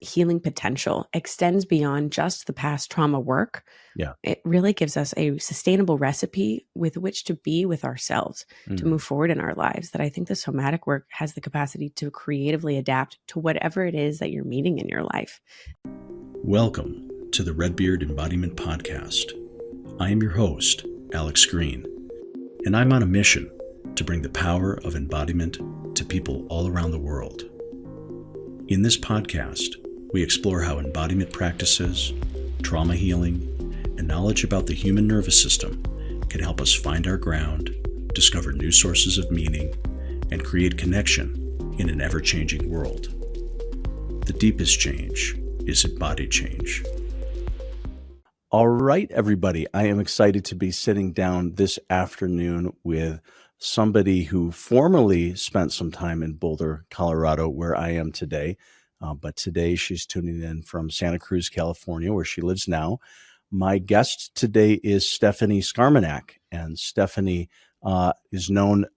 healing potential extends beyond just the past trauma work. Yeah. It really gives us a sustainable recipe with which to be with ourselves, to move forward in our lives, that I think the somatic work has the capacity to creatively adapt to whatever it is that you're meeting in your life. Welcome to the Redbeard Embodiment Podcast. I am your host, Alex Green, and I'm on a mission to bring the power of embodiment to people all around the world. In this podcast, we explore how embodiment practices, trauma healing, and knowledge about the human nervous system can help us find our ground, discover new sources of meaning, and create connection in an ever-changing world. The deepest change is embodied change. All right, everybody. I am excited to be sitting down this afternoon with somebody who formerly spent some time in Boulder, Colorado, where I am today. But today she's tuning in from Santa Cruz, California, where she lives now. My guest today is Stephanie Scarminach, and Stephanie is known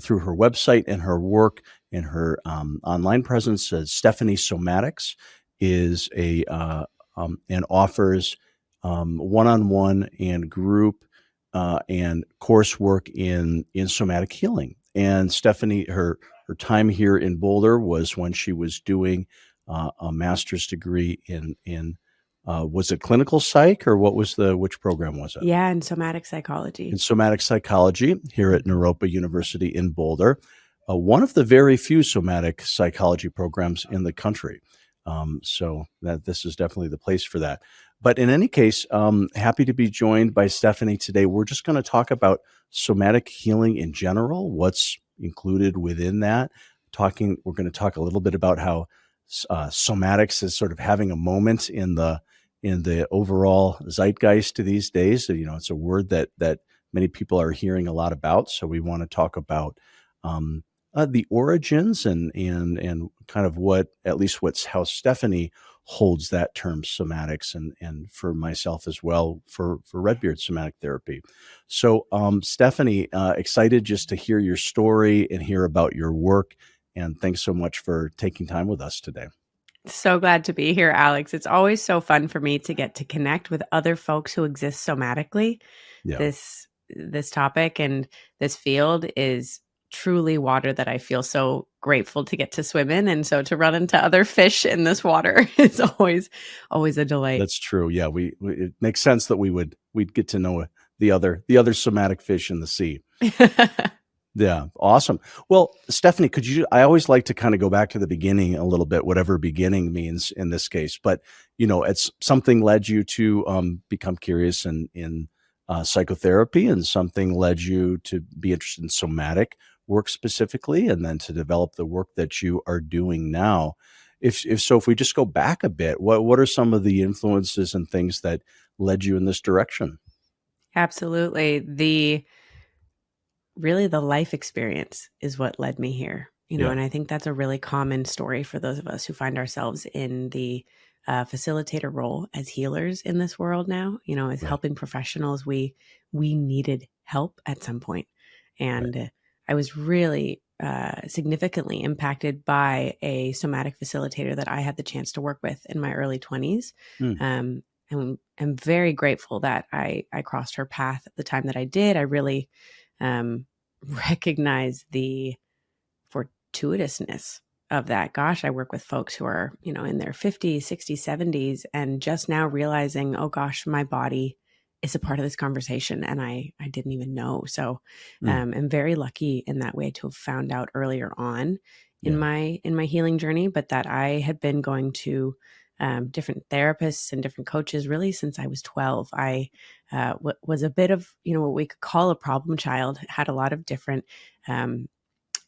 through her website and her work and her online presence as Stephanie Somatics, is and offers one-on-one and group and coursework in somatic healing. And Stephanie, her time here in Boulder was when she was doing a master's degree in was it clinical psych, or which program was it? Yeah, in somatic psychology. In somatic psychology here at Naropa University in Boulder, one of the very few somatic psychology programs in the country. So that this is definitely the place for that. But in any case, happy to be joined by Stephanie today. We're just going to talk about somatic healing in general, what's included within that. We're going to talk a little bit about how somatics is sort of having a moment in the overall zeitgeist these days. So, it's a word that many people are hearing a lot about. So we want to talk about the origins and kind of how Stephanie holds that term somatics, and for myself as well for Redbeard somatic therapy. So Stephanie, excited just to hear your story and hear about your work, and thanks so much for taking time with us today. So glad to be here, Alex. It's always so fun for me to get to connect with other folks who exist somatically. Yeah. This topic and this field is truly water that I feel so grateful to get to swim in, and so to run into other fish in this water is always a delight. That's true. Yeah, it makes sense that we'd get to know the other somatic fish in the sea. Yeah, awesome. Well, Stephanie, I always like to kind of go back to the beginning a little bit, whatever beginning means in this case. But, it's something led you to become curious in psychotherapy, and something led you to be interested in somatic work specifically, and then to develop the work that you are doing now. If we just go back a bit, what are some of the influences and things that led you in this direction? Absolutely. Really the life experience is what led me here, and I think that's a really common story for those of us who find ourselves in the facilitator role as healers in this world now, as helping professionals. We needed help at some point. And I was really significantly impacted by a somatic facilitator that I had the chance to work with in my early 20s. And I'm very grateful that I crossed her path at the time that I did. I really recognize the fortuitousness of that. Gosh, I work with folks who are, in their 50s, 60s, 70s, and just now realizing, oh gosh, my body is a part of this conversation, and I didn't even know. So I'm very lucky in that way to have found out earlier on in my healing journey, but that I had been going to different therapists and different coaches really since I was 12. I was a bit of, what we could call a problem child, had a lot of different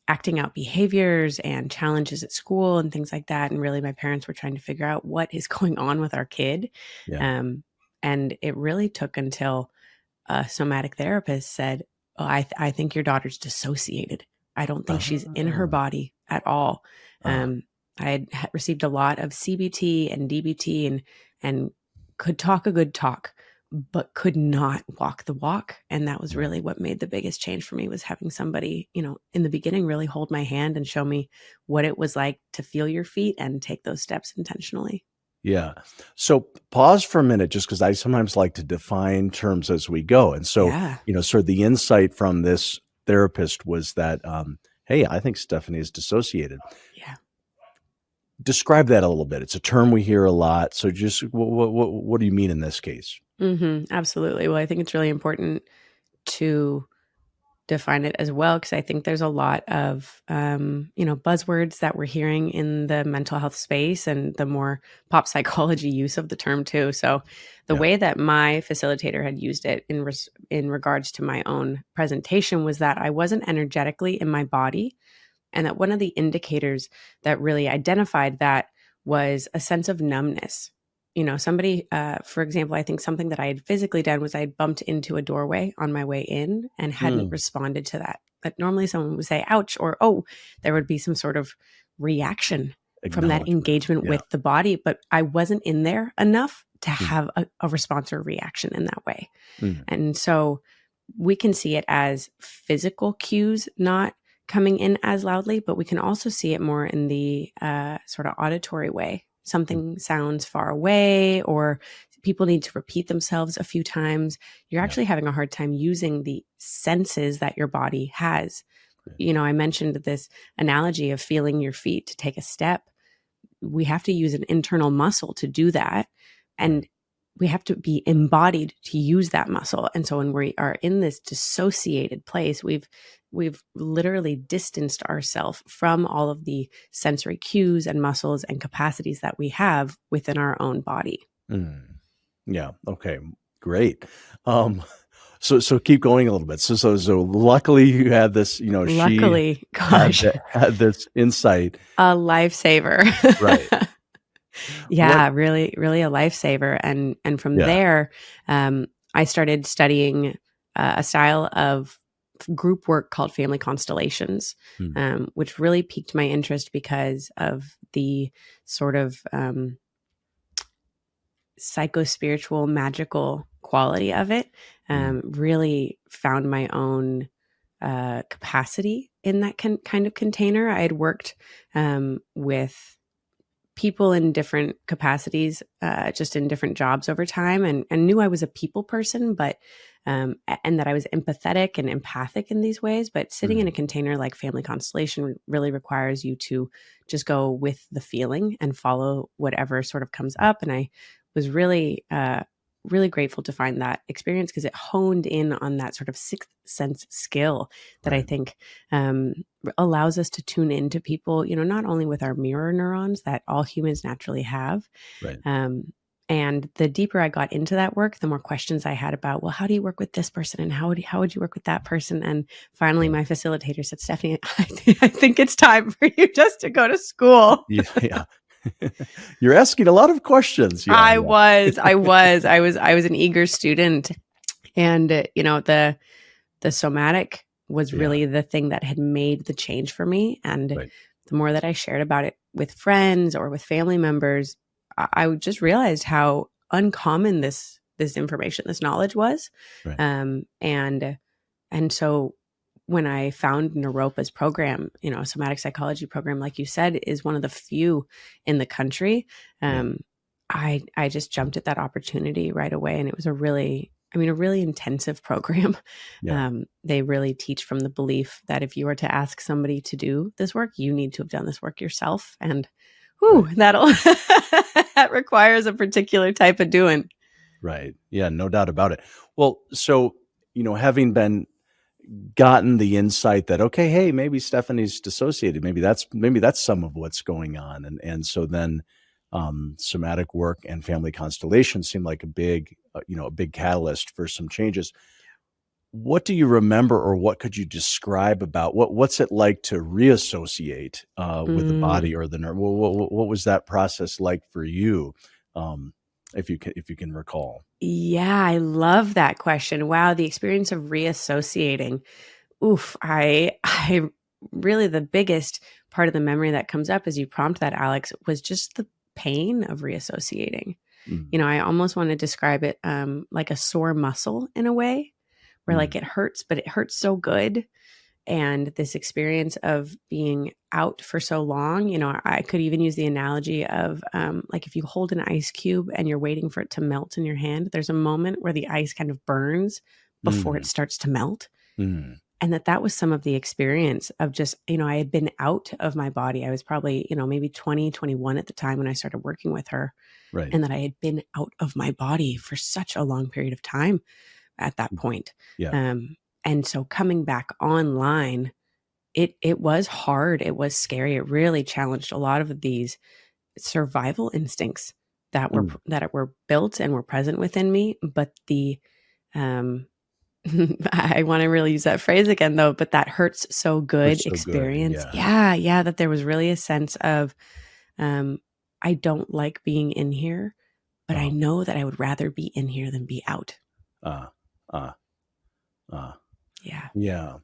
acting out behaviors and challenges at school and things like that. And really my parents were trying to figure out what is going on with our kid. And it really took until a somatic therapist said, oh, I think your daughter's dissociated. I don't think she's in her body at all. I had received a lot of CBT and DBT and could talk a good talk, but could not walk the walk. And that was Yeah. really what made the biggest change for me, was having somebody, in the beginning really hold my hand and show me what it was like to feel your feet and take those steps intentionally. Yeah. So pause for a minute, just because I sometimes like to define terms as we go. And so, Yeah. sort of the insight from this therapist was that, hey, I think Stephanie is dissociated. Yeah. Describe that a little bit. It's a term we hear a lot. So just what do you mean in this case? Absolutely. Well, I think it's really important to define it as well, because I think there's a lot of buzzwords that we're hearing in the mental health space and the more pop psychology use of the term too. So the Yeah. way that my facilitator had used it in regards to my own presentation was that I wasn't energetically in my body, and that one of the indicators that really identified that was a sense of numbness. Somebody, for example, I think something that I had physically done was I had bumped into a doorway on my way in and hadn't responded to that. But normally someone would say, ouch, or, oh, there would be some sort of reaction from that Acknowledgement. engagement Yeah. with the body. But I wasn't in there enough to have a response or reaction in that way. And so we can see it as physical cues not coming in as loudly, but we can also see it more in the sort of auditory way. Something sounds far away, or people need to repeat themselves a few times. You're actually having a hard time using the senses that your body has. I mentioned this analogy of feeling your feet to take a step. We have to use an internal muscle to do that. And we have to be embodied to use that muscle. And so when we are in this dissociated place, we've literally distanced ourselves from all of the sensory cues and muscles and capacities that we have within our own body. Yeah. Okay. Great. So keep going a little bit. So luckily you had this, Luckily, she gosh, had this insight. a lifesaver. Right. Yeah, really, really a lifesaver. And from there, I started studying a style of group work called family constellations, which really piqued my interest because of the sort of psycho-spiritual, magical quality of it. Really found my own capacity in that kind of container. I had worked with people in different capacities, just in different jobs over time, and knew I was a people person, but and that I was empathetic and empathic in these ways. But sitting in a container like family constellation really requires you to just go with the feeling and follow whatever sort of comes up. And I was really really grateful to find that experience, because it honed in on that sort of sixth sense skill that I think allows us to tune into people, not only with our mirror neurons that all humans naturally have. And the deeper I got into that work, the more questions I had about, well, how do you work with this person? And how would you work with that person? And finally, my facilitator said, Stephanie, I think it's time for you just to go to school. Yeah. You're asking a lot of questions. Yeah, I was an eager student, and the somatic was really the thing that had made the change for me. And the more that I shared about it with friends or with family members, I just realized how uncommon this information, this knowledge was. And so when I found Naropa's program, a somatic psychology program, like you said, is one of the few in the country. I just jumped at that opportunity right away. And it was a really intensive program. They really teach from the belief that if you were to ask somebody to do this work, you need to have done this work yourself. And that requires a particular type of doing. Right. Yeah, no doubt about it. Well, so, having gotten the insight that, okay, hey, maybe Stephanie's dissociated. Maybe that's some of what's going on. And so then somatic work and family constellation seem like a big catalyst for some changes. What do you remember, or what could you describe about what's it like to reassociate with the body or the nerve? What was that process like for you, if you can recall? Yeah, I love that question. Wow, the experience of reassociating. Oof, I really, the biggest part of the memory that comes up as you prompt that, Alex, was just the pain of reassociating. Mm. I almost want to describe it like a sore muscle in a way, where like Mm. it hurts, but it hurts so good. And this experience of being out for so long, I could even use the analogy of like if you hold an ice cube and you're waiting for it to melt in your hand, there's a moment where the ice kind of burns before it Mm. starts to melt. Mm. And that was some of the experience of just, I had been out of my body. I was probably, maybe 20, 21 at the time when I started working with her, Right. and that I had been out of my body for such a long period of time at that point. Yeah. And so coming back online, it was hard. It was scary. It really challenged a lot of these survival instincts that were built and were present within me. But um, I want to really use that phrase again, though, but that hurts so good It's so good. experience. Yeah. Yeah, that there was really a sense of, I don't like being in here, but I Uh, know that I would rather be in here than be out. uh, uh, uh, Yeah. yeah.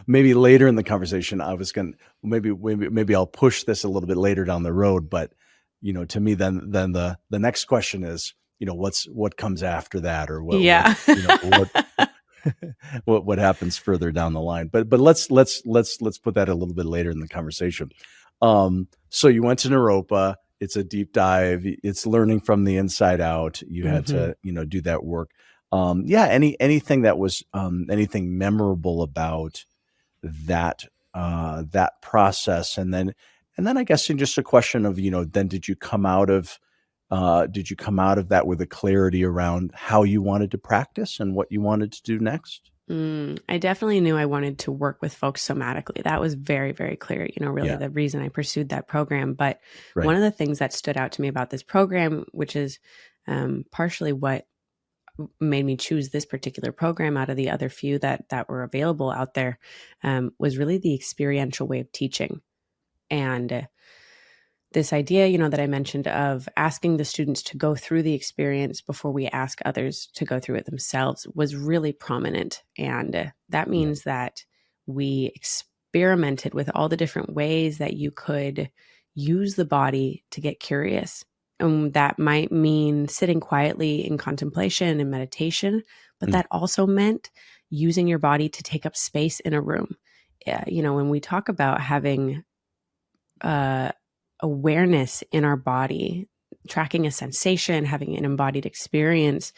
Maybe later in the conversation, I was going to maybe I'll push this a little bit later down the road, but to me, then the next question is, what comes after that, or Yeah. what happens further down the line. But let's put that a little bit later in the conversation. So you went to Naropa. It's a deep dive. It's learning from the inside out. You had to, do that work. Anything that was anything memorable about that that process, and then I guess in just a question of, then did you come out of that with a clarity around how you wanted to practice and what you wanted to do next? I definitely knew I wanted to work with folks somatically. That was very, very clear, really Yeah. the reason I pursued that program. But Right. one of the things that stood out to me about this program, which is partially what made me choose this particular program out of the other few that were available out there, was really the experiential way of teaching. And this idea, that I mentioned of asking the students to go through the experience before we ask others to go through it themselves was really prominent. And that means that we experimented with all the different ways that you could use the body to get curious. And that might mean sitting quietly in contemplation and meditation, but that also meant using your body to take up space in a room. When we talk about having awareness in our body, tracking a sensation, having an embodied experience,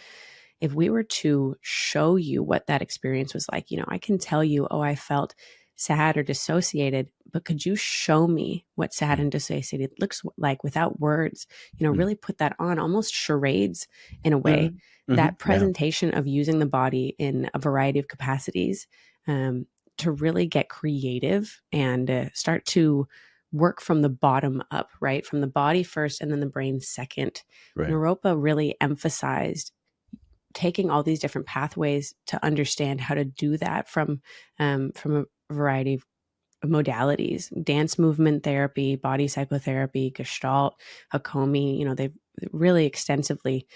if we were to show you what that experience was like, I can tell you, oh, I felt sad or dissociated, but could you show me what sad and dissociated looks like without words? Really put that on, almost charades in a way. That presentation of using the body in a variety of capacities, to really get creative and start to work from the bottom up, right? From the body first and then the brain second. Right. Naropa really emphasized taking all these different pathways to understand how to do that from a variety of modalities: dance movement therapy, body psychotherapy, Gestalt, Hakomi. They've really extensively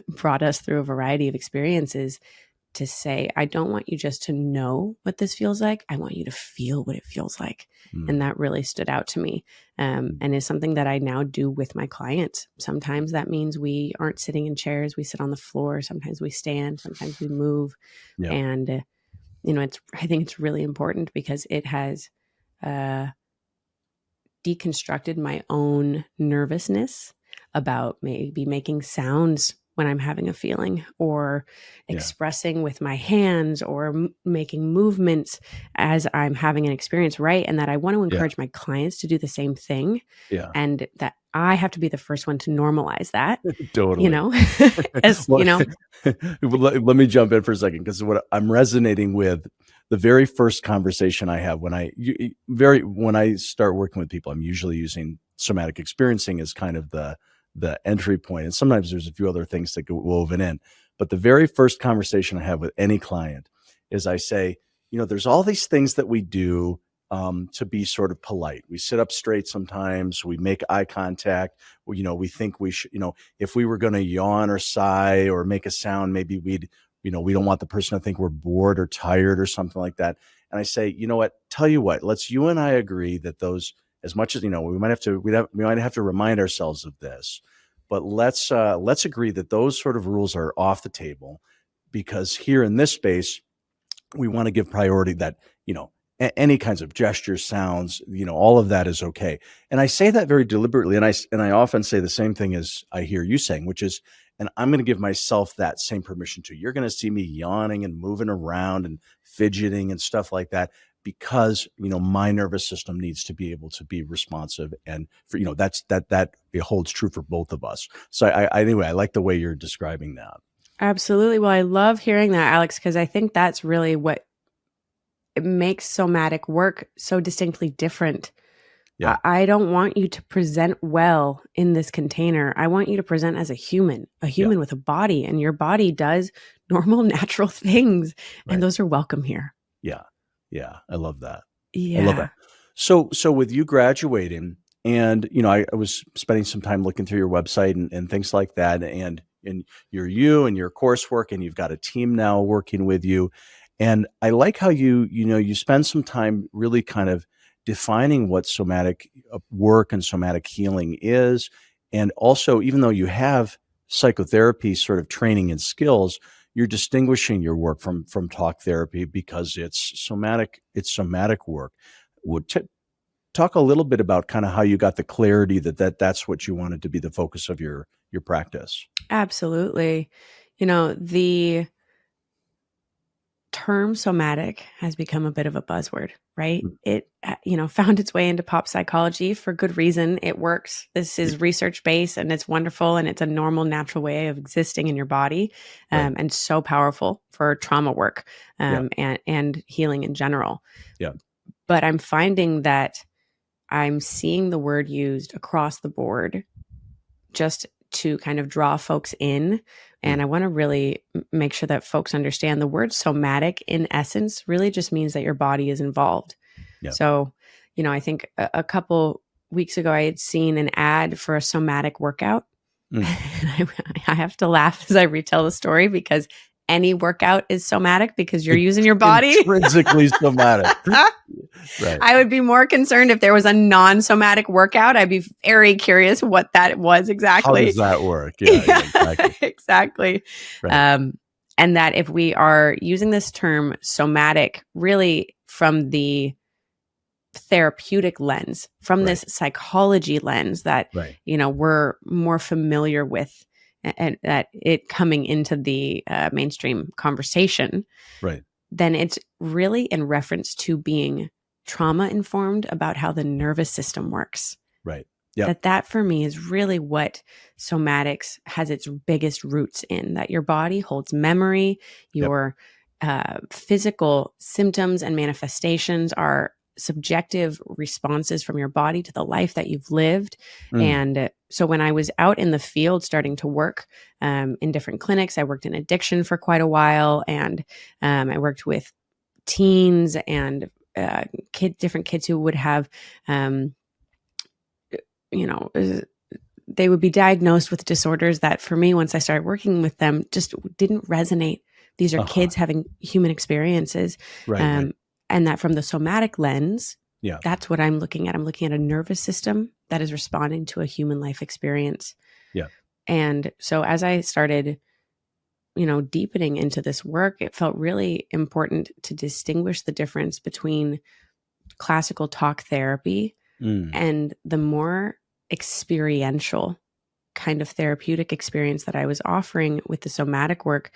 brought us through a variety of experiences to say, I don't want you just to know what this feels like. I want you to feel what it feels like. And that really stood out to me, and is something that I now do with my clients. Sometimes that means we aren't sitting in chairs. We sit on the floor. Sometimes we stand. Sometimes we move. Yeah. And, I think it's really important because it has deconstructed my own nervousness about maybe making sounds when I'm having a feeling, or expressing with my hands, or making movements as I'm having an experience, right? And that I want to encourage my clients to do the same thing. Yeah. And that I have to be the first one to normalize that. Totally. As Well, let me jump in for a second, because what I'm resonating with, the very first conversation I have when I start working with people, I'm usually using somatic experiencing as kind of the entry point. And sometimes there's a few other things that go woven in. But the very first conversation I have with any client is I say, there's all these things that we do to be sort of polite. We sit up straight sometimes. We make eye contact. We think we should, if we were going to yawn or sigh or make a sound, maybe we don't want the person to think we're bored or tired or something like that. And I say, tell you what, you and I agree that those, as much as, we might have to remind ourselves of this, but let's agree that those sort of rules are off the table, because here in this space, we want to give priority that, any kinds of gestures, sounds, all of that is okay. And I say that very deliberately. And I often say the same thing as I hear you saying, which is, and I'm going to give myself that same permission too. You're going to see me yawning and moving around and fidgeting and stuff like that, because, my nervous system needs to be able to be responsive. And for, that it holds true for both of us. So anyway, I like the way you're describing that. Absolutely. Well, I love hearing that, Alex, because I think that's really what makes somatic work so distinctly different. Yeah. I don't want you to present well in this container. I want you to present as a human with a body, and your body does normal, natural things. Right. And those are welcome here. Yeah. Yeah. I love that. Yeah. I love that. So with you graduating, and, I was spending some time looking through your website and things like that. And you and your coursework, and you've got a team now working with you. And I like how you spend some time really kind of defining what somatic work and somatic healing is. And also, even though you have psychotherapy sort of training and skills, you're distinguishing your work from talk therapy because it's somatic work. Would talk a little bit about kind of how you got the clarity that's what you wanted to be the focus of your practice. Absolutely. The term somatic has become a bit of a buzzword, right? It, found its way into pop psychology for good reason. It works. This is research-based, and it's wonderful, and it's a normal, natural way of existing in your body, and so powerful for trauma work, and healing in general. Yeah. But I'm finding that I'm seeing the word used across the board just to kind of draw folks in. And I want to really make sure that folks understand the word somatic in essence really just means that your body is involved. Yeah. So, I think a couple weeks ago, I had seen an ad for a somatic workout. And I have to laugh as I retell the story, because any workout is somatic because you're using your body. Intrinsically somatic. Right. I would be more concerned if there was a non-somatic workout. I'd be very curious what that was exactly. How does that work? Yeah, exactly. Exactly. Right. And that if we are using this term somatic really from the therapeutic lens, from this psychology lens that, we're more familiar with, and that it coming into the mainstream conversation, then it's really in reference to being trauma informed about how the nervous system works. Right. Yeah. That for me is really what somatics has its biggest roots in, that your body holds memory, your physical symptoms and manifestations are subjective responses from your body to the life that you've lived. And so when I was out in the field starting to work in different clinics, I worked in addiction for quite a while, and I worked with teens and different kids who would have, they would be diagnosed with disorders that for me, once I started working with them, just didn't resonate. These are kids having human experiences. And that from the somatic lens, that's what I'm looking at. I'm looking at a nervous system that is responding to a human life experience. Yeah. And so as I started, deepening into this work, it felt really important to distinguish the difference between classical talk therapy and the more experiential kind of therapeutic experience that I was offering with the somatic work,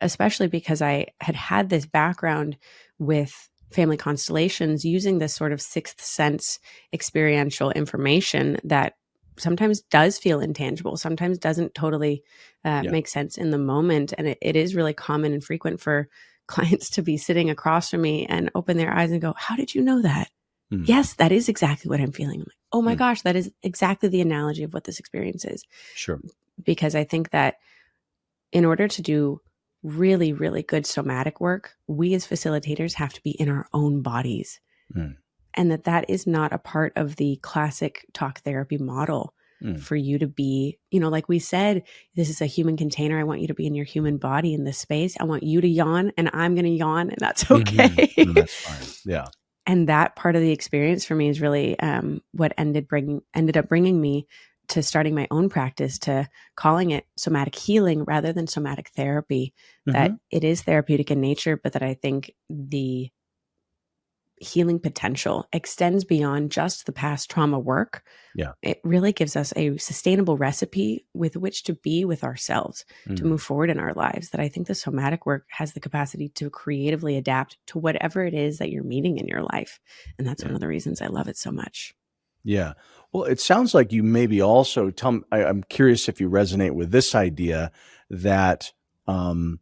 especially because I had this background with family constellations, using this sort of sixth sense experiential information that sometimes does feel intangible, sometimes doesn't totally make sense in the moment. And it is really common and frequent for clients to be sitting across from me and open their eyes and go, "How did you know that?" Yes, that is exactly what I'm feeling. I'm like, oh my gosh, that is exactly the analogy of what this experience is. Sure. Because I think that in order to do really, really good somatic work, we as facilitators have to be in our own bodies. And that is not a part of the classic talk therapy model for you to be, like we said, this is a human container. I want you to be in your human body in this space. I want you to yawn and I'm going to yawn, and that's okay. That's fine. Yeah. And that part of the experience for me is really what ended up bringing me to starting my own practice, to calling it somatic healing rather than somatic therapy, that it is therapeutic in nature, but that I think the healing potential extends beyond just the past trauma work. Yeah. It really gives us a sustainable recipe with which to be with ourselves, to move forward in our lives, that I think the somatic work has the capacity to creatively adapt to whatever it is that you're meeting in your life. And that's one of the reasons I love it so much. Yeah. Well, it sounds like you maybe also I'm curious if you resonate with this idea that, in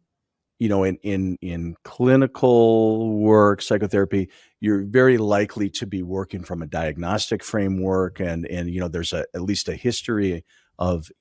clinical work, psychotherapy, you're very likely to be working from a diagnostic framework, and there's at least a history of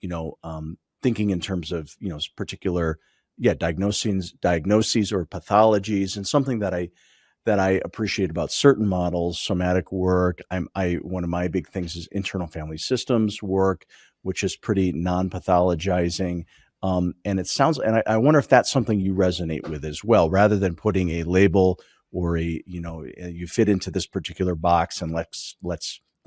thinking in terms of particular diagnoses or pathologies, and something that I appreciate about certain models, somatic work. One of my big things is internal family systems work, which is pretty non-pathologizing. And it sounds, and I wonder if that's something you resonate with as well, rather than putting a label or you fit into this particular box and let's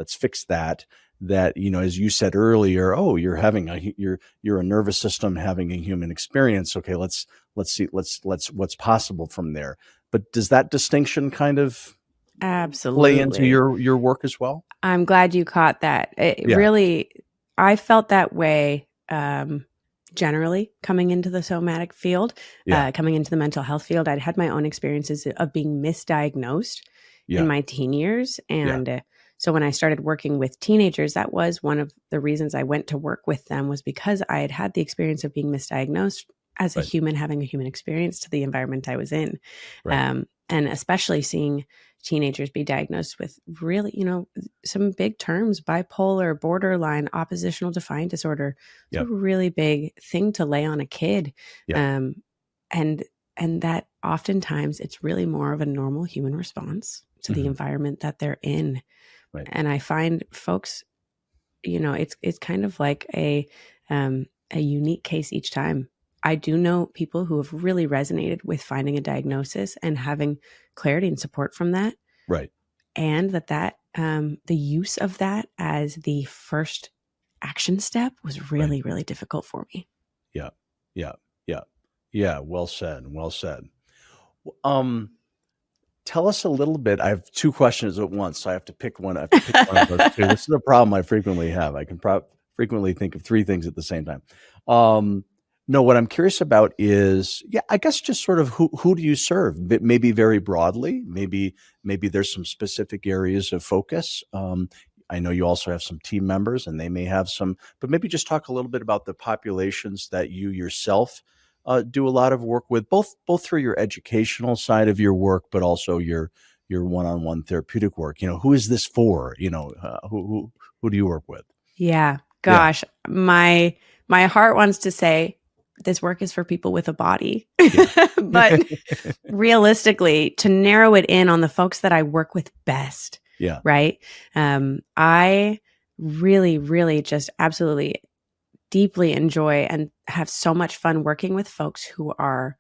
fix that. That, as you said earlier, oh, you're a nervous system having a human experience. Okay, let's see, what's possible from there. But does that distinction kind of play into Absolutely. your work as well? I'm glad you caught that. Really, I felt that way generally coming into the somatic field, coming into the mental health field. I'd had my own experiences of being misdiagnosed in my teen years. And so when I started working with teenagers, that was one of the reasons I went to work with them, was because I had had the experience of being misdiagnosed as a human, having a human experience to the environment I was in. And especially seeing teenagers be diagnosed with really, some big terms: bipolar, borderline, oppositional defiant disorder. It's a really big thing to lay on a kid. And that oftentimes it's really more of a normal human response to the environment that they're in. And I find folks, it's kind of like a unique case each time. I do know people who have really resonated with finding a diagnosis and having clarity and support from that. Right. And that the use of that as the first action step was really, really difficult for me. Yeah. Well said. Tell us a little bit. I have two questions at once, so I have to pick one. Of those two. This is a problem I frequently have. I can frequently think of three things at the same time. No, what I'm curious about is, I guess just sort of who do you serve? Maybe very broadly. Maybe there's some specific areas of focus. I know you also have some team members, and they may have some. But maybe just talk a little bit about the populations that you yourself do a lot of work with, both through your educational side of your work, but also your one-on-one therapeutic work. Who is this for? Who do you work with? Yeah, gosh, my heart wants to say this work is for people with a body, but realistically, to narrow it in on the folks that I work with best. Right. I really, really just absolutely deeply enjoy and have so much fun working with folks who are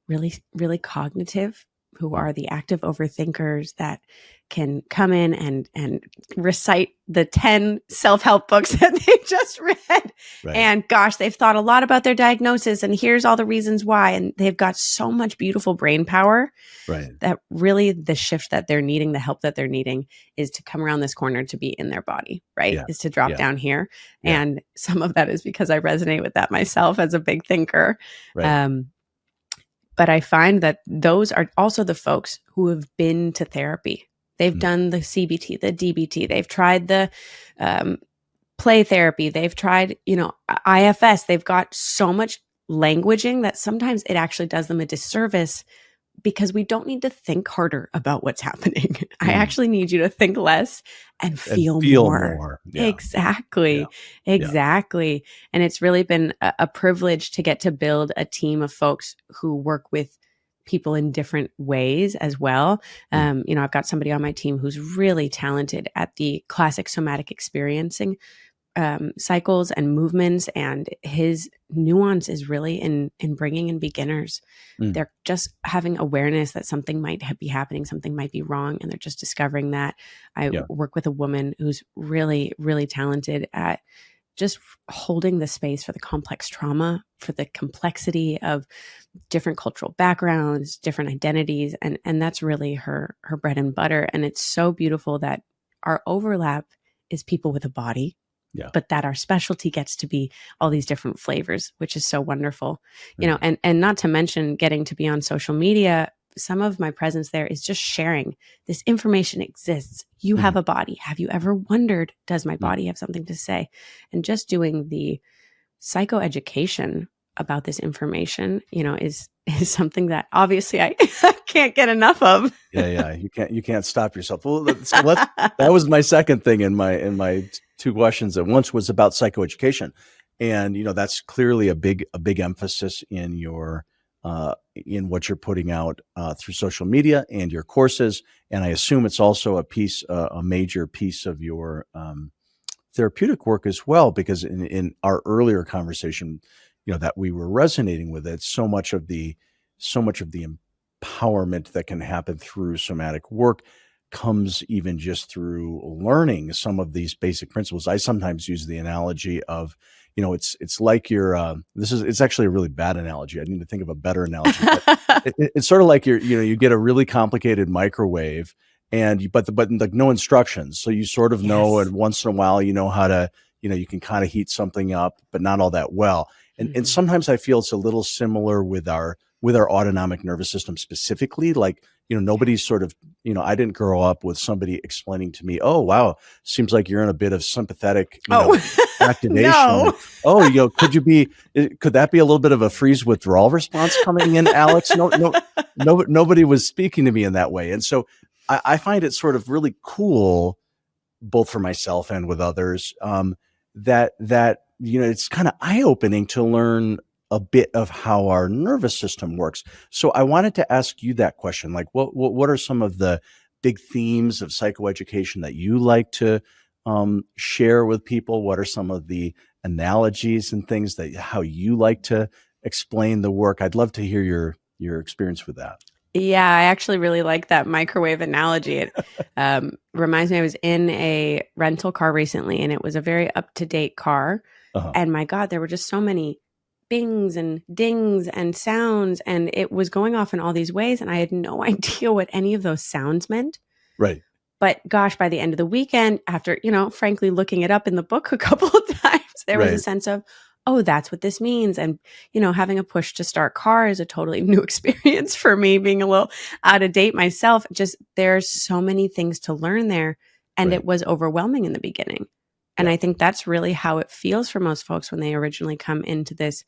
really, really cognitive, who are the active overthinkers that can come in and recite the 10 self-help books that they just read. And gosh, they've thought a lot about their diagnosis, and here's all the reasons why. And they've got so much beautiful brain power that really the shift that they're needing, the help that they're needing, is to come around this corner to be in their body, is to drop down here. And some of that is because I resonate with that myself as a big thinker. But I find that those are also the folks who have been to therapy. They've done the CBT, the DBT. They've tried the play therapy. They've tried, IFS. They've got so much languaging that sometimes it actually does them a disservice, because we don't need to think harder about what's happening. I actually need you to think less and feel more. Exactly. And it's really been a privilege to get to build a team of folks who work with people in different ways as well. I've got somebody on my team who's really talented at the classic somatic experiencing cycles and movements, and his nuance is really in bringing in beginners. They're just having awareness that something might be happening, something might be wrong, and they're just discovering that. I work with a woman who's really, really talented at just holding the space for the complex trauma, for the complexity of different cultural backgrounds, different identities. And that's really her bread and butter. And it's so beautiful that our overlap is people with a body, but that our specialty gets to be all these different flavors, which is so wonderful. You know, and not to mention getting to be on social media. Some of my presence there is just sharing this information exists. You have a body. Have you ever wondered, does my body have something to say? And just doing the psychoeducation about this information, you know, is something that obviously I can't get enough of. Yeah. You can't stop yourself. Well, that was my second thing in my two questions. And once was about psychoeducation. And, you know, that's clearly a big emphasis in your, in what you're putting out through social media and your courses. And I assume it's also a major piece of your therapeutic work as well, because in our earlier conversation, you know, that we were resonating with it, so much of the empowerment that can happen through somatic work comes even just through learning some of these basic principles. I sometimes use the analogy of, you know, it's like it's actually a really bad analogy. I need to think of a better analogy. But it's sort of like you get a really complicated microwave but like no instructions. So you sort of know, and once in a while, you know how to, you know, you can kind of heat something up, but not all that well. And sometimes I feel it's a little similar with our autonomic nervous system specifically. Like, you know, nobody's sort of, you know, I didn't grow up with somebody explaining to me, oh, wow, seems like you're in a bit of sympathetic activation. No. Oh, you know, could that be a little bit of a freeze withdrawal response coming in, Alex? No, nobody was speaking to me in that way. And so I find it sort of really cool, both for myself and with others, that, you know, it's kind of eye-opening to learn a bit of how our nervous system works. So I wanted to ask you that question. Like, what are some of the big themes of psychoeducation that you like to share with people? What are some of the analogies and things how you like to explain the work? I'd love to hear your experience with that. Yeah, I actually really like that microwave analogy. It reminds me, I was in a rental car recently, and it was a very up-to-date car. And my God, there were just so many bings and dings and sounds, and it was going off in all these ways, and I had no idea what any of those sounds meant. Right. But gosh, by the end of the weekend, after, you know, frankly, looking it up in the book a couple of times, there was a sense of, oh, that's what this means. And, you know, having a push to start car is a totally new experience for me, being a little out of date myself. Just there's so many things to learn there. And it was overwhelming in the beginning. And I think that's really how it feels for most folks when they originally come into this,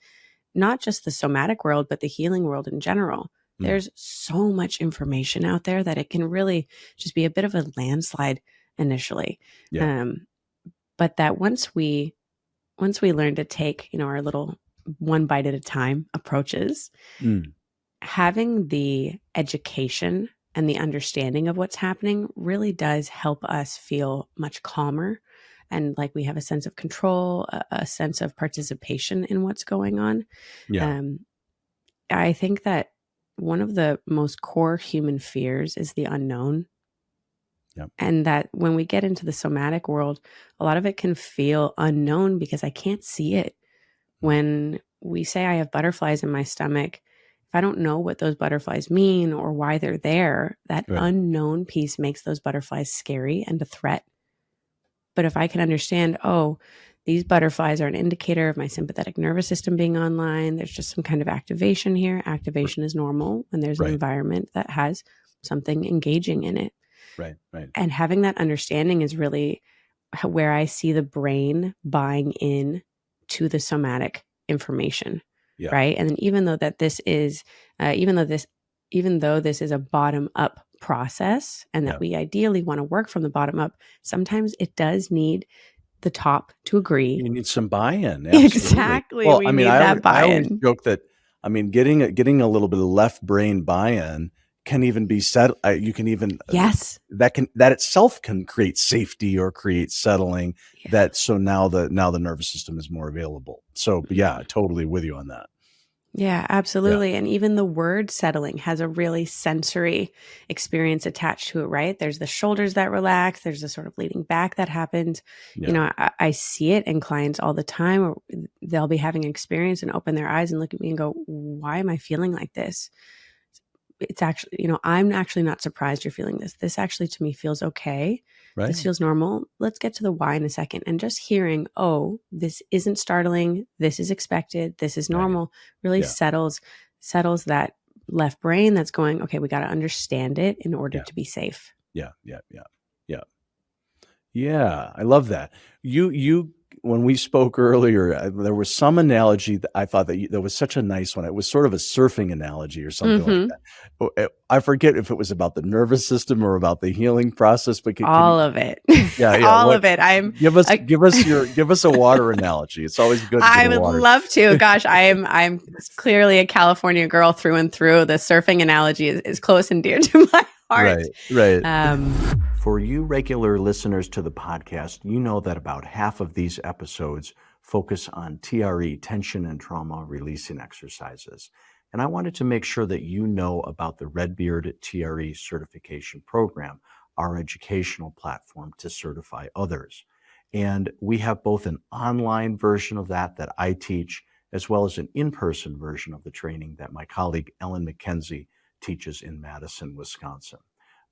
not just the somatic world, but the healing world in general. There's so much information out there that it can really just be a bit of a landslide initially. But that once we learn to take, you know, our little one bite at a time approaches, having the education and the understanding of what's happening really does help us feel much calmer, and like we have a sense of control, a sense of participation in what's going on. I think that one of the most core human fears is the unknown. And that when we get into the somatic world, a lot of it can feel unknown because I can't see it. When we say I have butterflies in my stomach, if I don't know what those butterflies mean or why they're there, that unknown piece makes those butterflies scary and a threat. But if I can understand, oh, these butterflies are an indicator of my sympathetic nervous system being online, there's just some kind of activation here. Activation is normal when there's an environment that has something engaging in it. Right. And having that understanding is really where I see the brain buying in to the somatic information. Right. And then even though this is a bottom up process, and that we ideally want to work from the bottom up, sometimes it does need the top to agree. You need some buy-in. Exactly. Well, we need that buy-in. I always joke that, I mean, getting a little bit of left brain buy-in can even be set. You can even that itself can create safety or create settling. So now the nervous system is more available. So yeah, totally with you on that. Yeah, absolutely. And even the word settling has a really sensory experience attached to it, right? There's the shoulders that relax, there's the sort of leaning back that happens. You Yeah. know, I see it in clients all the time, or they'll be having an experience and open their eyes and look at me and go, why am I feeling like this? It's actually, I'm actually not surprised you're feeling this. This actually to me feels okay. Right. This feels normal. Let's get to the why in a second. And just hearing, oh, this isn't startling. This is expected. This is Right. normal. Really Yeah. settles that left brain that's going, okay, we got to understand it in order Yeah. to be safe. Yeah. Yeah. Yeah. Yeah. Yeah. I love that. You, when we spoke earlier, there was some analogy that I thought that there was such a nice one. It was sort of a surfing analogy or something like Mm-hmm. that. I forget if it was about the nervous system or about the healing process, but can All you, of it. yeah, All what, of it. give us a water analogy. It's always good to I get a would water. love to. Gosh, I'm clearly a California girl through and through. The surfing analogy is close and dear to my heart. Right. For you regular listeners to the podcast, you know that about half of these episodes focus on TRE, tension and trauma releasing exercises. And I wanted to make sure that you know about the Redbeard TRE certification program, our educational platform to certify others. And we have both an online version of that I teach, as well as an in-person version of the training that my colleague Ellen McKenzie teaches in Madison, Wisconsin.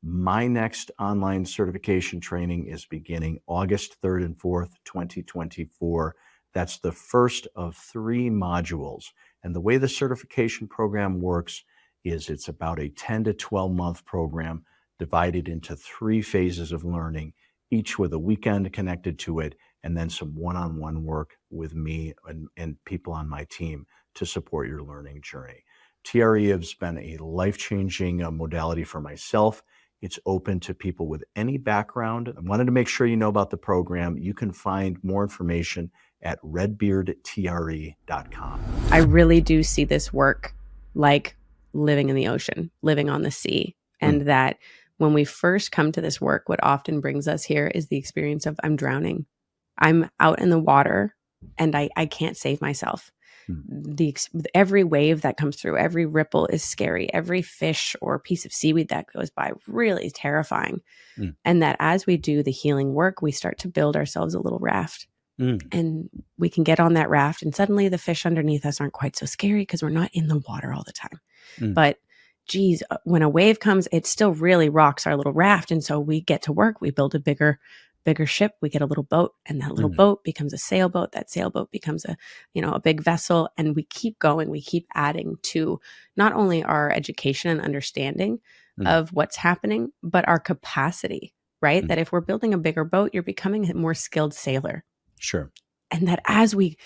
My next online certification training is beginning August 3rd and 4th, 2024. That's the first of 3 modules. And the way the certification program works is it's about a 10 to 12 month program divided into 3 phases of learning, each with a weekend connected to it, and then some one-on-one work with me and people on my team to support your learning journey. TRE has been a life-changing modality for myself. It's open to people with any background. I wanted to make sure you know about the program. You can find more information at redbeardtre.com. I really do see this work like living in the ocean, living on the sea. And that when we first come to this work, what often brings us here is the experience of I'm drowning. I'm out in the water and I can't save myself. Every wave that comes through, every ripple is scary. Every fish or piece of seaweed that goes by, really terrifying. And that as we do the healing work, we start to build ourselves a little raft. And we can get on that raft and suddenly the fish underneath us aren't quite so scary because we're not in the water all the time. But geez, when a wave comes, it still really rocks our little raft. And so we get to work, we build a bigger ship, we get a little boat, and that little boat becomes a sailboat. That sailboat becomes a big vessel. And we keep going, we keep adding to not only our education and understanding of what's happening, but our capacity, right? That if we're building a bigger boat, you're becoming a more skilled sailor. Sure. And that as we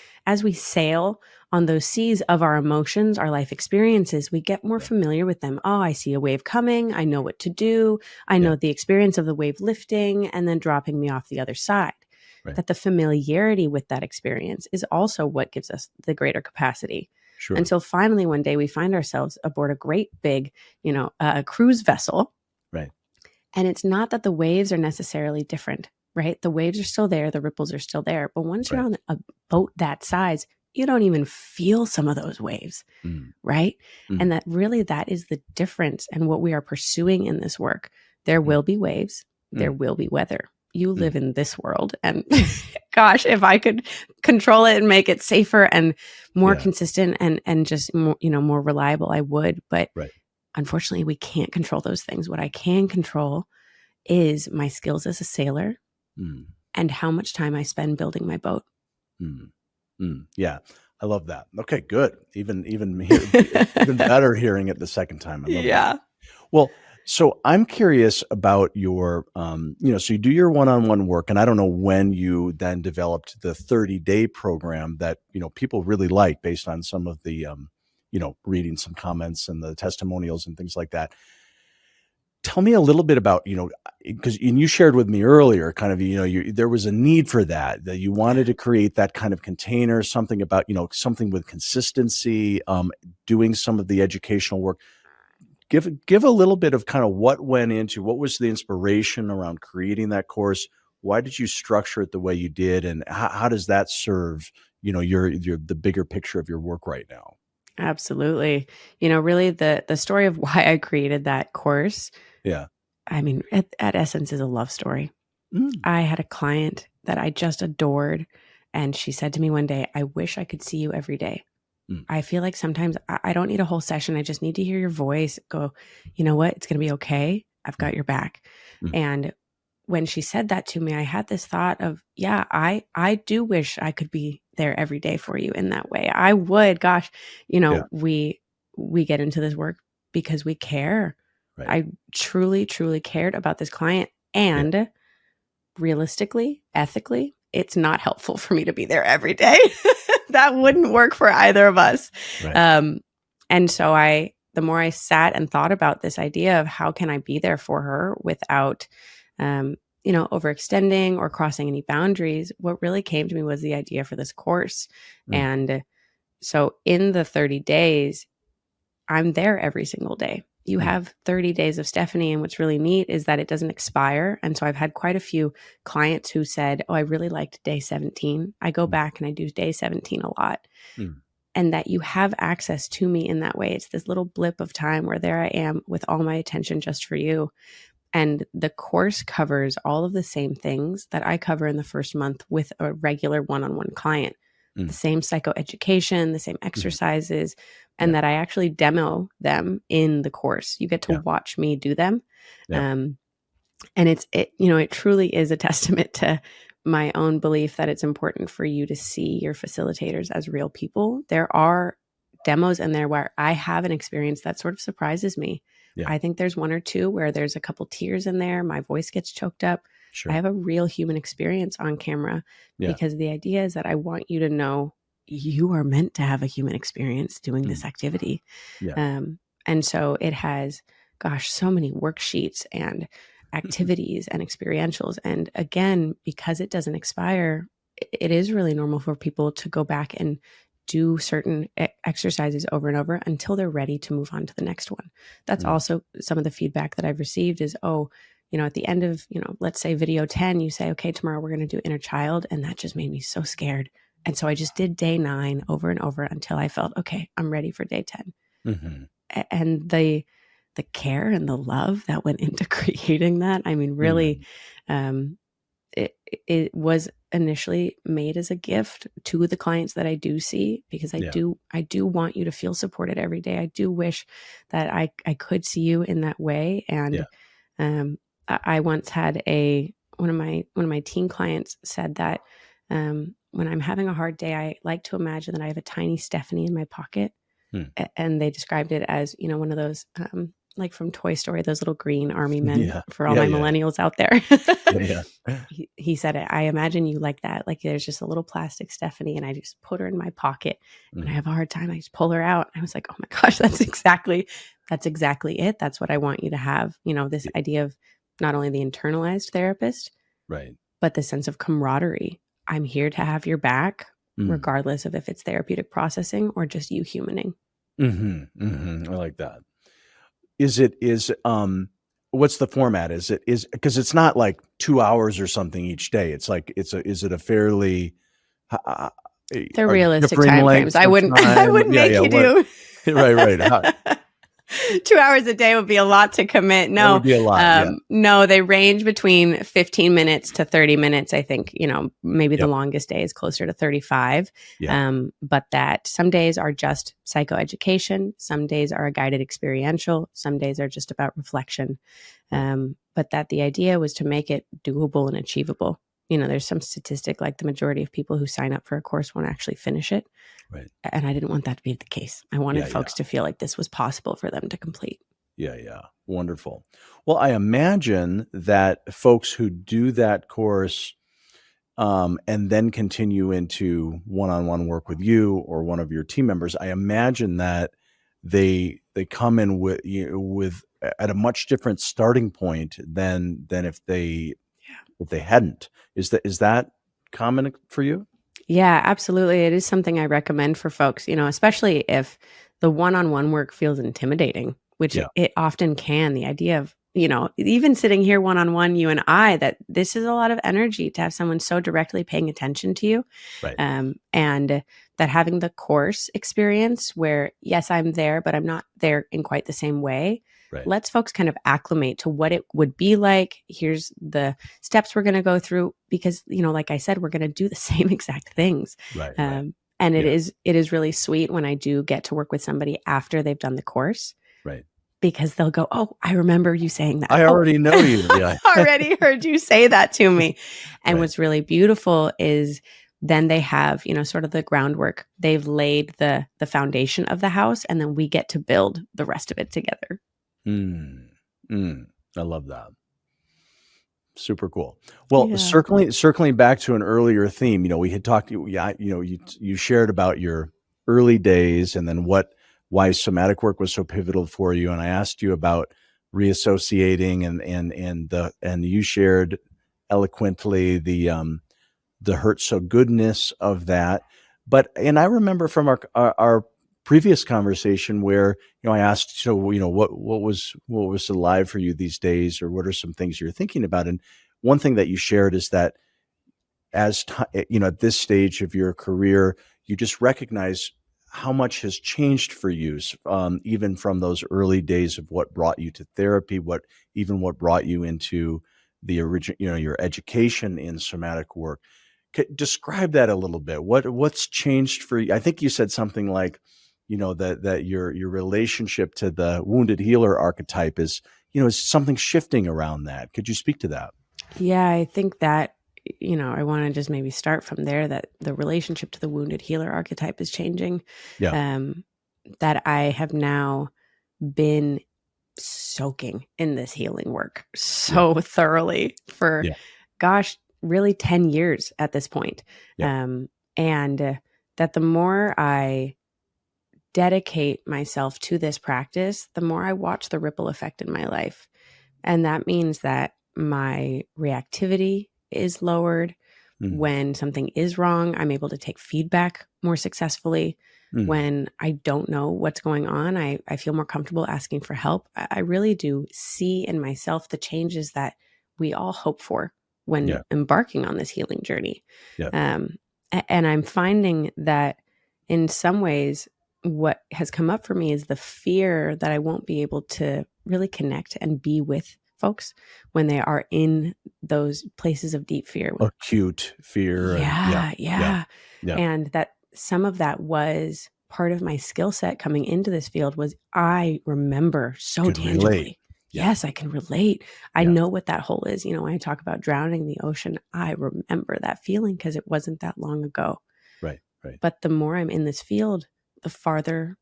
sail on those seas of our emotions, our life experiences, we get more familiar with them. Oh, I see a wave coming. I know what to do. I know the experience of the wave lifting and then dropping me off the other side. Right. That the familiarity with that experience is also what gives us the greater capacity. Sure. Until finally one day we find ourselves aboard a great big, cruise vessel. Right. And it's not that the waves are necessarily different. Right? The waves are still there. The ripples are still there. But once you're on a boat that size, you don't even feel some of those waves. Right? And that is the difference and what we are pursuing in this work. There will be waves. There will be weather. You live in this world. And gosh, if I could control it and make it safer and more consistent and just more, more reliable, I would. But unfortunately, we can't control those things. What I can control is my skills as a sailor. And how much time I spend building my boat. Yeah, I love that. Okay, good. Even better hearing it the second time. I love that. Well, so I'm curious about your, so you do your one-on-one work, and I don't know when you then developed the 30-day program that people really like based on some of the, reading some comments and the testimonials and things like that. Tell me a little bit about, because you shared with me earlier, kind of, there was a need for that you wanted to create that kind of container, something about, something with consistency, doing some of the educational work. Give a little bit of kind of what was the inspiration around creating that course? Why did you structure it the way you did? And how does that serve, the bigger picture of your work right now? Absolutely. Really the story of why I created that course, Yeah. I mean, at essence is a love story. Mm. I had a client that I just adored, and she said to me one day, "I wish I could see you every day. Mm. I feel like sometimes I don't need a whole session. I just need to hear your voice go, you know what? It's going to be okay. I've got your back." Mm. And when she said that to me, I had this thought of, yeah, I do wish I could be there every day for you in that way. I would, gosh, Yeah. we get into this work because we care. Right. I truly, truly cared about this client. Yeah. And realistically, ethically, it's not helpful for me to be there every day. That wouldn't work for either of us. Right. And so the more I sat and thought about this idea of how can I be there for her without, overextending or crossing any boundaries, what really came to me was the idea for this course. Mm. And so in the 30 days, I'm there every single day. You have 30 days of Stephanie. And what's really neat is that it doesn't expire. And so I've had quite a few clients who said, "Oh, I really liked day 17. I go back and I do day 17 a lot." Mm. And that you have access to me in that way. It's this little blip of time where there I am with all my attention just for you. And the course covers all of the same things that I cover in the first month with a regular one-on-one client. Mm. The same psychoeducation, the same exercises, and Yeah. that I actually demo them in the course. You get to watch me do them. Yeah. And it truly is a testament to my own belief that it's important for you to see your facilitators as real people. There are demos in there where I have an experience that sort of surprises me. Yeah. I think there's one or two where there's a couple tears in there. My voice gets choked up. Sure. I have a real human experience on camera because the idea is that I want you to know you are meant to have a human experience doing this activity. Yeah. And so it has, so many worksheets and activities and experientials. And again, because it doesn't expire, it is really normal for people to go back and do certain exercises over and over until they're ready to move on to the next one. That's also some of the feedback that I've received is, at the end of, let's say video 10, you say, okay, tomorrow we're going to do inner child. And that just made me so scared. And so I just did day 9 over and over until I felt, okay, I'm ready for day 10. Mm-hmm. And the care and the love that went into creating that, I mean, really, it was initially made as a gift to the clients that I do see, because I do want you to feel supported every day. I do wish that I could see you in that way. And I once had one of my teen clients said that when I'm having a hard day, I like to imagine that I have a tiny Stephanie in my pocket. And they described it as, one of those, like from Toy Story, those little green army men for all my millennials out there. He said, "I imagine you like that. Like there's just a little plastic Stephanie and I just put her in my pocket and I have a hard time. I just pull her out." I was like, "Oh my gosh, that's exactly it. That's what I want you to have." This idea of not only the internalized therapist, right, but the sense of camaraderie. I'm here to have your back, regardless of if it's therapeutic processing or just you humaning. Mm-hmm. Mm-hmm. I like that. What's the format? Is because it's not like 2 hours or something each day. It's like, is it a fairly, they're realistic time frames. I wouldn't make you do. Right. 2 hours a day would be a lot to commit. No, that would be a lot. No, they range between 15 minutes to 30 minutes. I think, maybe the longest day is closer to 35. But that some days are just psychoeducation. Some days are a guided experiential. Some days are just about reflection. But that the idea was to make it doable and achievable. There's some statistic like the majority of people who sign up for a course won't actually finish it. Right. And I didn't want that to be the case. I wanted folks to feel like this was possible for them to complete. Yeah. Wonderful. Well, I imagine that folks who do that course and then continue into one-on-one work with you or one of your team members, I imagine that they come in with at a much different starting point than if they hadn't. Is that common for you? Yeah, absolutely. It is something I recommend for folks, especially if the one-on-one work feels intimidating, which it often can. The idea of even sitting here one-on-one, you and I, that this is a lot of energy to have someone so directly paying attention to you. Right. And that having the course experience where, yes, I'm there, but I'm not there in quite the same way. Right. Lets folks kind of acclimate to what it would be like. Here's the steps we're going to go through because, like I said, we're going to do the same exact things. Right. And it is really sweet when I do get to work with somebody after they've done the course. Right. Because they'll go, oh, I remember you saying that. I already know you. Yeah. I already heard you say that to me. And what's really beautiful is then they have, sort of the groundwork. They've laid the foundation of the house, and then we get to build the rest of it together. I love that. Super cool. Well, circling back to an earlier theme, we had talked, you shared about your early days and then why somatic work was so pivotal for you. And I asked you about reassociating and you shared eloquently the hurt so goodness of that. And I remember from our previous conversation where, I asked, what was alive for you these days, or what are some things you're thinking about? And one thing that you shared is that at this stage of your career, you just recognize how much has changed for you, even from those early days of what brought you to therapy, what brought you into the original, your education in somatic work. Describe that a little bit. What's changed for you? I think you said something like, that your relationship to the wounded healer archetype is something shifting around that. Could you speak to that? Yeah, I think that, I want to just maybe start from there, that the relationship to the wounded healer archetype is changing. Yeah. That I have now been soaking in this healing work so thoroughly for, really 10 years at this point. And that the more I dedicate myself to this practice, the more I watch the ripple effect in my life. And that means that my reactivity is lowered. When something is wrong, I'm able to take feedback more successfully. When I don't know what's going on, I feel more comfortable asking for help. I really do see in myself the changes that we all hope for when embarking on this healing journey. And I'm finding that in some ways, what has come up for me is the fear that I won't be able to really connect and be with folks when they are in those places of deep fear. Acute fear. And that some of that was part of my skill set coming into this field was I remember so tangibly. Relate. Yes, I can relate. I know what that hole is. When I talk about drowning in the ocean, I remember that feeling because it wasn't that long ago. Right. But the more I'm in this field, the farther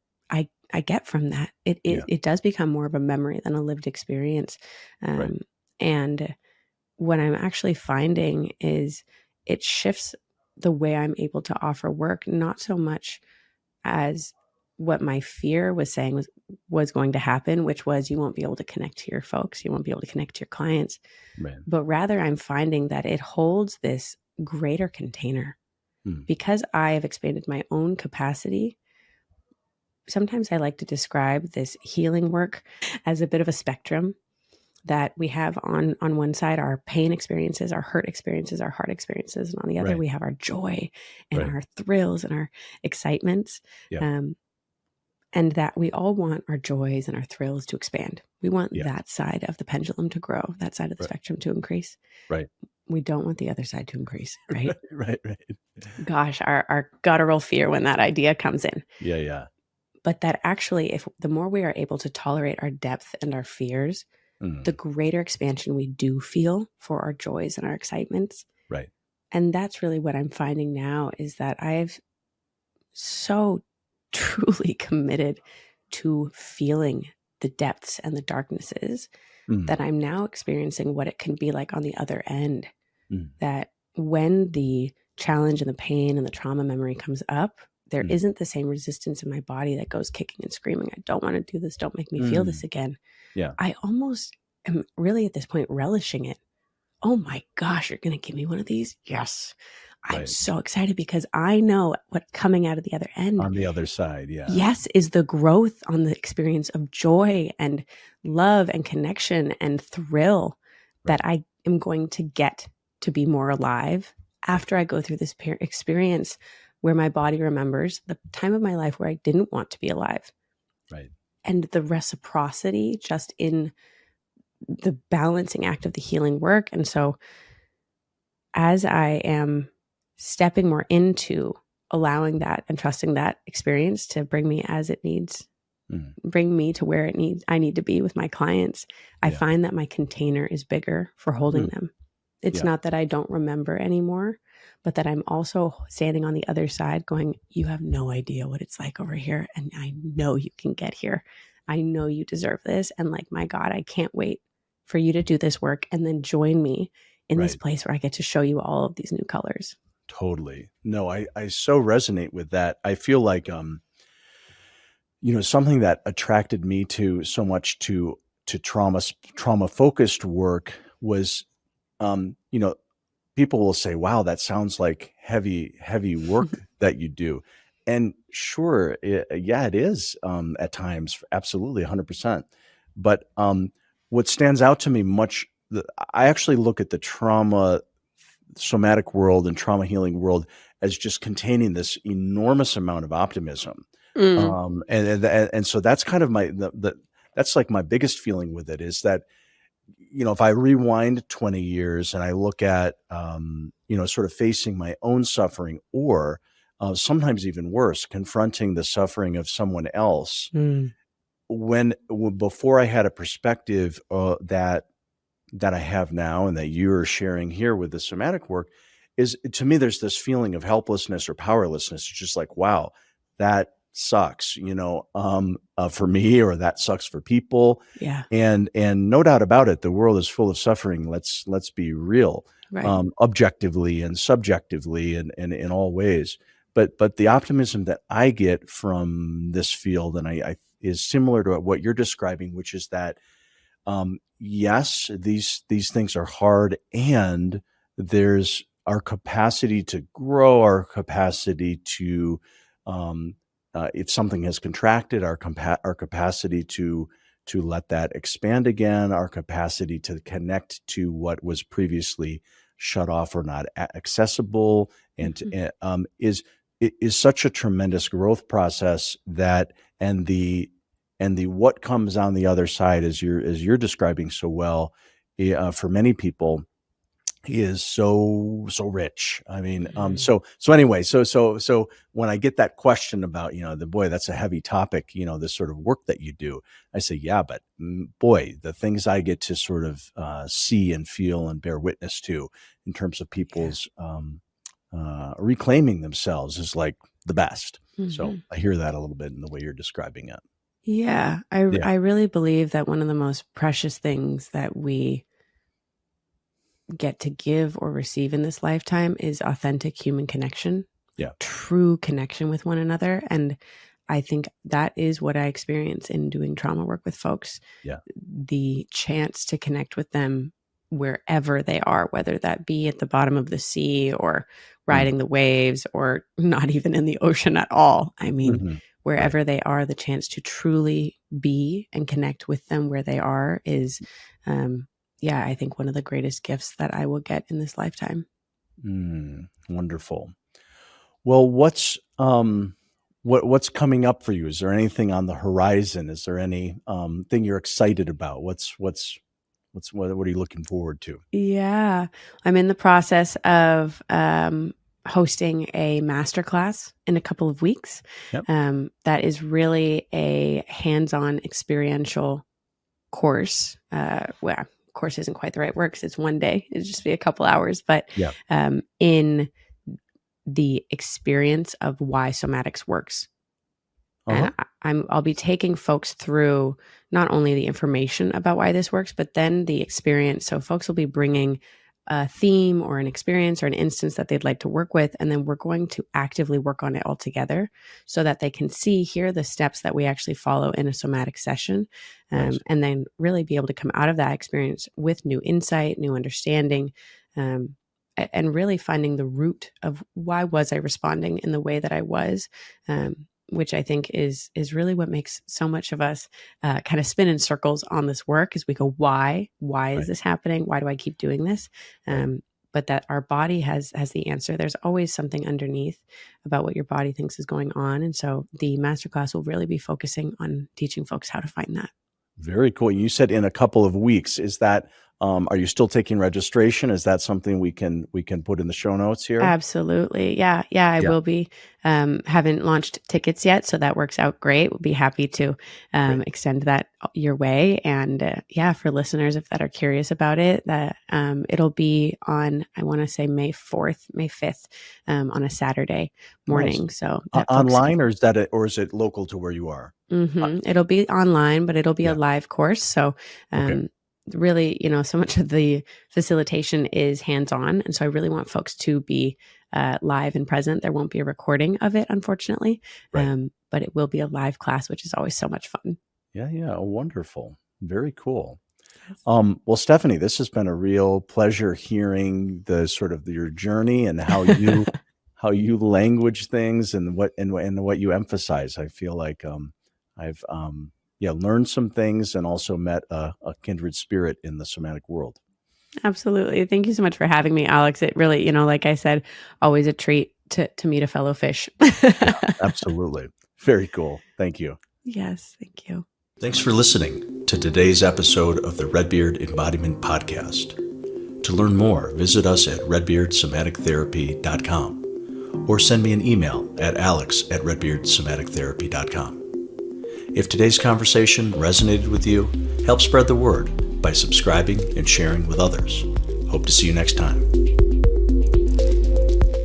I get from that. It does become more of a memory than a lived experience. And what I'm actually finding is it shifts the way I'm able to offer work, not so much as what my fear was saying was going to happen, which was you won't be able to connect to your folks, you won't be able to connect to your clients. But rather I'm finding that it holds this greater container. Because I have expanded my own capacity. Sometimes I like to describe this healing work as a bit of a spectrum that we have on one side, our pain experiences, our hurt experiences, our heart experiences. And on the other, we have our joy and our thrills and our excitements. And that we all want our joys and our thrills to expand. We want that side of the pendulum to grow, that side of the spectrum to increase. We don't want the other side to increase, right? Right. Gosh, our guttural fear when that idea comes in. But that actually, if the more we are able to tolerate our depth and our fears, the greater expansion we do feel for our joys and our excitements. And that's really what I'm finding now is that I've so truly committed to feeling the depths and the darknesses that I'm now experiencing what it can be like on the other end. That when the challenge and the pain and the trauma memory comes up, there isn't the same resistance in my body that goes kicking and screaming. I don't want to do this. Don't make me feel this again. I almost am really at this point relishing it. Oh my gosh, you're going to give me one of these? Yes. I'm Right. so excited because I know what coming out of the other end, On the other side. Yeah. yes, is the growth on the experience of joy and love and connection and thrill that Right. I am going to get to be more alive after I go through this experience where my body remembers the time of my life where I didn't want to be alive. Right. And the reciprocity just in the balancing act of the healing work. And so as I am stepping more into allowing that and trusting that experience to bring me as it needs, bring me to where I need to be with my clients, I find that my container is bigger for holding them. It's not that I don't remember anymore, but that I'm also standing on the other side going, you have no idea what it's like over here. And I know you can get here. I know you deserve this. And like, my God, I can't wait for you to do this work and then join me in this place where I get to show you all of these new colors. Totally. No, I so resonate with that. I feel like, something that attracted me to so much to trauma focused work was, people will say, wow, that sounds like heavy work that you do. And sure, it is, at times, absolutely 100%. But, what stands out to me I actually look at the somatic world and trauma healing world as just containing this enormous amount of optimism. And so that's kind of that's like my biggest feeling with it, is that, if I rewind 20 years and I look at, sort of facing my own suffering, or sometimes even worse, confronting the suffering of someone else, before I had a perspective that I have now, and that you're sharing here with the somatic work, is, to me, there's this feeling of helplessness or powerlessness. It's just like, wow, that sucks, for me, or that sucks for people. Yeah. And no doubt about it, the world is full of suffering. Let's be real, Right. Objectively and subjectively, and in all ways. But the optimism that I get from this field, and I is similar to what you're describing, which is that, yes, these things are hard, and there's our capacity to grow, our capacity to, if something has contracted, our capacity to let that expand again, our capacity to connect to what was previously shut off or not accessible, and is such a tremendous growth process, that, and the what comes on the other side, as you're describing so well, for many people, is so rich. I mean, so anyway, so when I get that question about, that's a heavy topic, this sort of work that you do, I say, yeah, but boy, the things I get to sort of see and feel and bear witness to in terms of people's reclaiming themselves is like the best. So I hear that a little bit in the way you're describing it. Yeah. I really believe that one of the most precious things that we get to give or receive in this lifetime is authentic human connection. Yeah. True connection with one another. And I think that is what I experience in doing trauma work with folks. Yeah. The chance to connect with them wherever they are, whether that be at the bottom of the sea, or riding the waves, or not even in the ocean at all. I mean, wherever they are, the chance to truly be and connect with them where they are is, I think one of the greatest gifts that I will get in this lifetime. Wonderful. Well, what's coming up for you? Is there anything on the horizon? Is there any thing you're excited about? What are you looking forward to? Yeah, I'm in the process of hosting a masterclass in a couple of weeks. Yep. That is really a hands-on experiential course. Course isn't quite the right word, because it's one day. It'll just be a couple hours, but in the experience of why somatics works. And I'll be taking folks through not only the information about why this works, but then the experience. So folks will be bringing a theme or an experience or an instance that they'd like to work with. And then we're going to actively work on it all together so that they can see, hear the steps that we actually follow in a somatic session. And then really be able to come out of that experience with new insight, new understanding, and and really finding the root of why was I responding in the way that I was, which I think is really what makes so much of us kind of spin in circles on this work, is we go, why is this happening? Why do I keep doing this? But that our body has the answer. There's always something underneath about what your body thinks is going on. And so the masterclass will really be focusing on teaching folks how to find that. Very cool. You said in a couple of weeks. Is that, are you still taking registration? Is that something we can put in the show notes here? Absolutely. Yeah. I will be. Haven't launched tickets yet, so that works out great. We'll be happy to extend that your way. And for listeners, if that are curious about it, that it'll be on, I want to say May 5th, on a Saturday morning. Nice. So online, or is it local to where you are? It'll be online, but it'll be a live course. So really, so much of the facilitation is hands-on. And so I really want folks to be live and present. There won't be a recording of it, unfortunately, but it will be a live class, which is always so much fun. Yeah. Oh, wonderful. Very cool. Well, Stephanie, this has been a real pleasure hearing the sort of your journey and how you how you language things and what you emphasize. I feel like I've learned some things and also met a kindred spirit in the somatic world. Absolutely. Thank you so much for having me, Alex. It really, like I said, always a treat to meet a fellow fish. Absolutely. Very cool. Thank you. Yes, thank you. Thanks for listening to today's episode of the Redbeard Embodiment Podcast. To learn more, visit us at redbeardsomatictherapy.com or send me an email at alex@redbeardsomatictherapy.com. If today's conversation resonated with you, help spread the word by subscribing and sharing with others. Hope to see you next time.